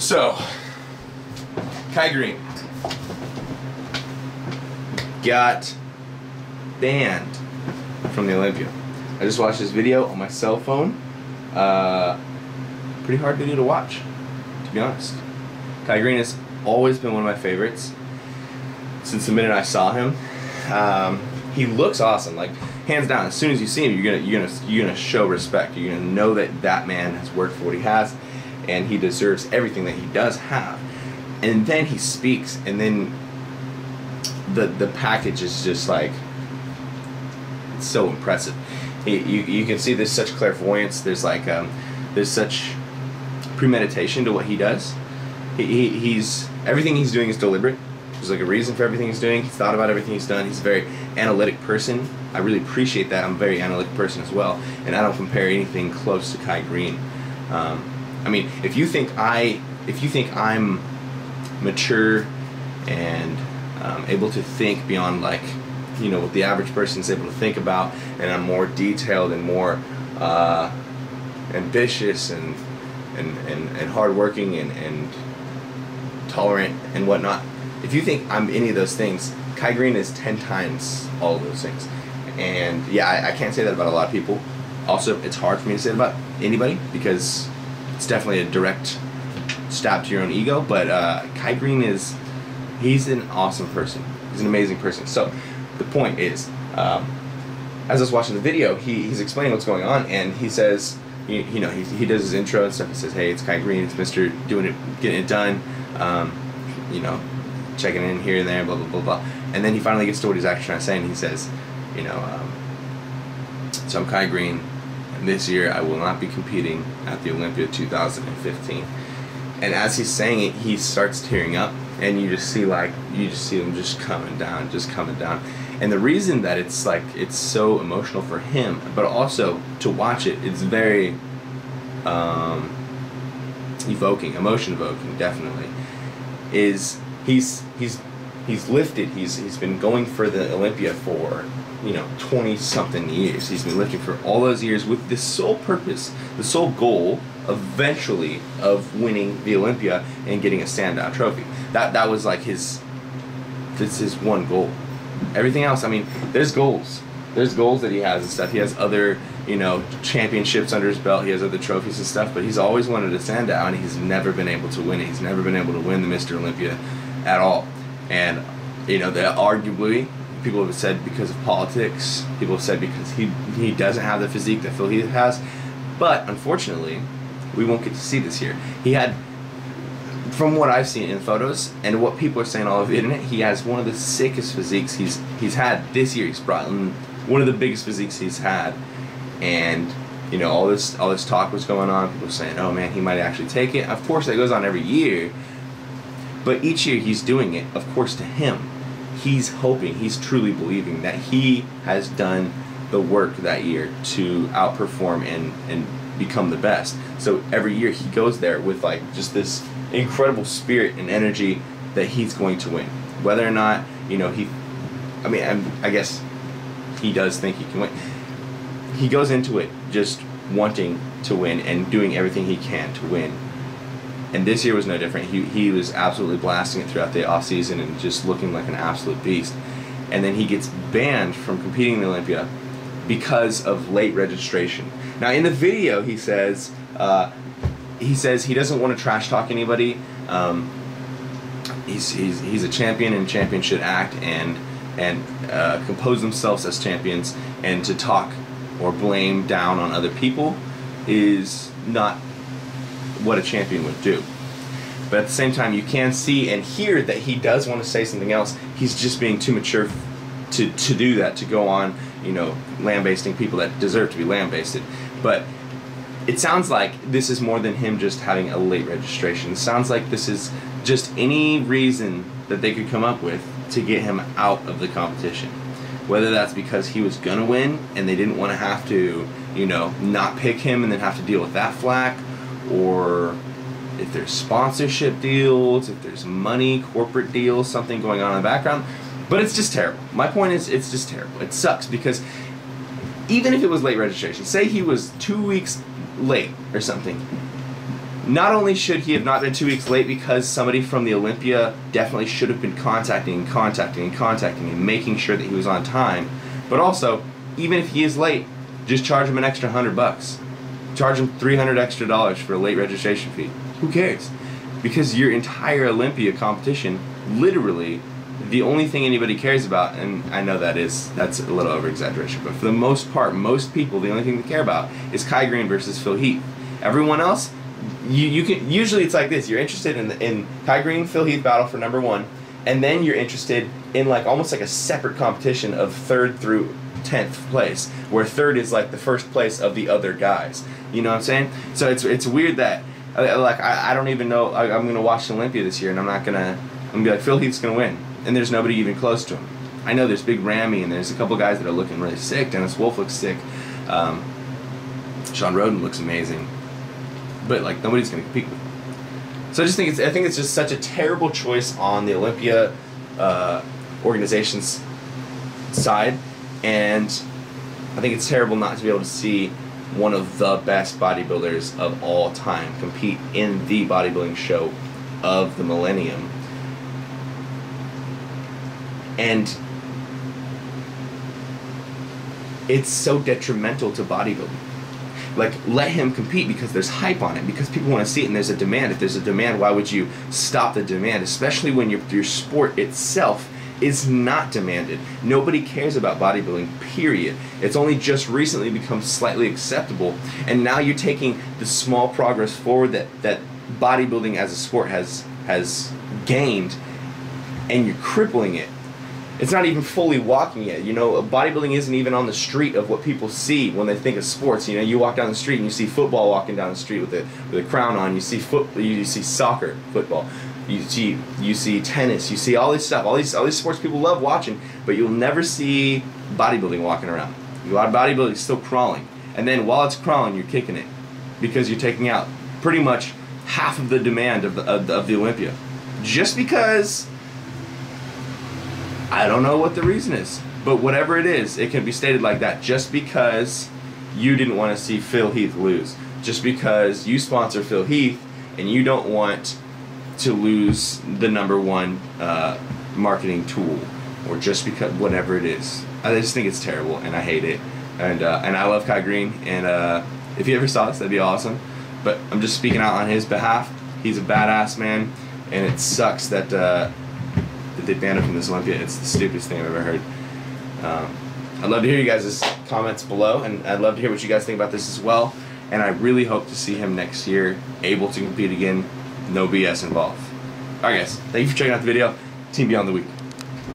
So, Kai Greene got banned from the Olympia. I just watched this video on my cell phone. Pretty hard video to watch, to be honest. Kai Greene has always been one of my favorites since the minute I saw him. He looks awesome, like hands down. As soon as you see him, you're gonna show respect. You're gonna know that that man has worked for what he has, and he deserves everything that he does have. And then he speaks, and then the package is just like, it's so impressive. You can see there's such clairvoyance. There's like there's such premeditation to what he does. He's everything he's doing is deliberate. There's like a reason for everything he's doing. He's thought about everything he's done. He's a very analytic person. I really appreciate that. I'm a very analytic person as well, and I don't compare anything close to Kai Greene. I mean, if you think I'm mature and able to think beyond, like, you know, what the average person is able to think about, and I'm more detailed and more ambitious and hardworking and tolerant and whatnot. If you think I'm any of those things, Kai Greene is 10 times all of those things. And yeah, I can't say that about a lot of people. Also, it's hard for me to say that about anybody because it's definitely a direct stab to your own ego. But Kai Greene he's an awesome person. He's an amazing person. So the point is, as I was watching the video, he's explaining what's going on, and he says, you know, he does his intro and stuff. He says, hey, it's Kai Greene, it's Mr. Doing It, Getting It Done, you know, checking in here and there, blah, blah, blah, blah. And then he finally gets to what he's actually trying to say, and he says, you know, so I'm Kai Greene, and this year I will not be competing at the Olympia 2015. And as he's saying it, he starts tearing up, and you just see him just coming down. And the reason that it's so emotional for him, but also to watch it, it's very emotion evoking, definitely, is he's lifted. He's been going for the Olympia for, you know, 20-something years. He's been lifting for all those years with the sole purpose, the sole goal, eventually, of winning the Olympia and getting a standout trophy. That was like his one goal. Everything else, I mean, there's goals. There's goals that he has and stuff. He has other, you know, championships under his belt. He has other trophies and stuff, but he's always wanted to stand out, and he's never been able to win it. He's never been able to win the Mr. Olympia at all. And, you know, that arguably, people have said because of politics. People have said because he doesn't have the physique that Phil Heath has. But, unfortunately, we won't get to see this year. He had, from what I've seen in photos and what people are saying all over the internet, he has one of the sickest physiques he's had this year. He's brought in one of the biggest physiques he's had, and you know, all this talk was going on. People saying, "Oh man, he might actually take it." Of course, that goes on every year, but each year he's doing it. Of course, to him, he's hoping, he's truly believing that he has done the work that year to outperform and become the best. So every year he goes there with like just this incredible spirit and energy that he's going to win, whether or not, you know, I guess he does think he can win. He goes into it just wanting to win and doing everything he can to win. And this year was no different. He was absolutely blasting it throughout the off season and just looking like an absolute beast. And then he gets banned from competing in the Olympia because of late registration. Now in the video he says he doesn't want to trash talk anybody. He's a champion, and champions should act and compose themselves as champions, and to talk or blame down on other people is not what a champion would do. But at the same time, you can see and hear that he does want to say something else. He's just being too mature to do that, to go on, you know, lambasting people that deserve to be lambasted. But it sounds like this is more than him just having a late registration. It sounds like this is just any reason that they could come up with to get him out of the competition. Whether that's because he was gonna win and they didn't want to have to, you know, not pick him and then have to deal with that flack, or if there's sponsorship deals, if there's money, corporate deals, something going on in the background. But it's just terrible. My point is, it's just terrible. It sucks because even if it was late registration, say he was 2 weeks late or something, not only should he have not been 2 weeks late, because somebody from the Olympia definitely should have been contacting and making sure that he was on time, but also, even if he is late, just charge him an extra $100. Charge him $300 extra for a late registration fee. Who cares? Because your entire Olympia competition, literally, the only thing anybody cares about, and I know that's a little over-exaggeration, but for the most part, most people, the only thing they care about is Kai Greene versus Phil Heath. Everyone else, you can, usually it's like this, you're interested in Kai Greene, Phil Heath battle for #1, and then you're interested in like almost like a separate competition of 3rd through 10th place, where 3rd is like the first place of the other guys. You know what I'm saying? So it's weird that I don't even know. I'm gonna watch Olympia this year, and I'm gonna be like, Phil Heath's gonna win, and there's nobody even close to him. I know there's Big Ramy, and there's a couple guys that are looking really sick. Dennis Wolf looks sick. Sean Roden looks amazing, but like nobody's gonna compete with him. So I think it's just such a terrible choice on the Olympia organization's side, and I think it's terrible not to be able to see one of the best bodybuilders of all time compete in the bodybuilding show of the millennium. And it's so detrimental to bodybuilding. Like, let him compete because there's hype on it, because people want to see it and there's a demand. If there's a demand, why would you stop the demand? Especially when your sport itself is not demanded. Nobody cares about bodybuilding, period. It's only just recently become slightly acceptable, and now you're taking the small progress forward that bodybuilding as a sport has gained, and you're crippling it. It's not even fully walking yet. You know, bodybuilding isn't even on the street of what people see when they think of sports. You know, you walk down the street and you see football walking down the street with a crown on. You see soccer, football. You see tennis. You see all this stuff. All these sports people love watching, but you'll never see bodybuilding walking around. A lot of bodybuilding is still crawling, and then while it's crawling, you're kicking it because you're taking out pretty much half of the demand of the Olympia, just because. I don't know what the reason is, but whatever it is, it can be stated like that. Just because you didn't want to see Phil Heath lose, just because you sponsor Phil Heath and you don't want to lose the #1 marketing tool, or just because whatever it is. I just think it's terrible, and I hate it. And I love Kai Greene, and if he ever saw this, that'd be awesome. But I'm just speaking out on his behalf. He's a badass man, and it sucks that they banned him from this Olympia. It's the stupidest thing I've ever heard. I'd love to hear you guys' comments below, and I'd love to hear what you guys think about this as well. And I really hope to see him next year able to compete again. No BS involved. Alright guys, thank you for checking out the video. Team Beyond the Week.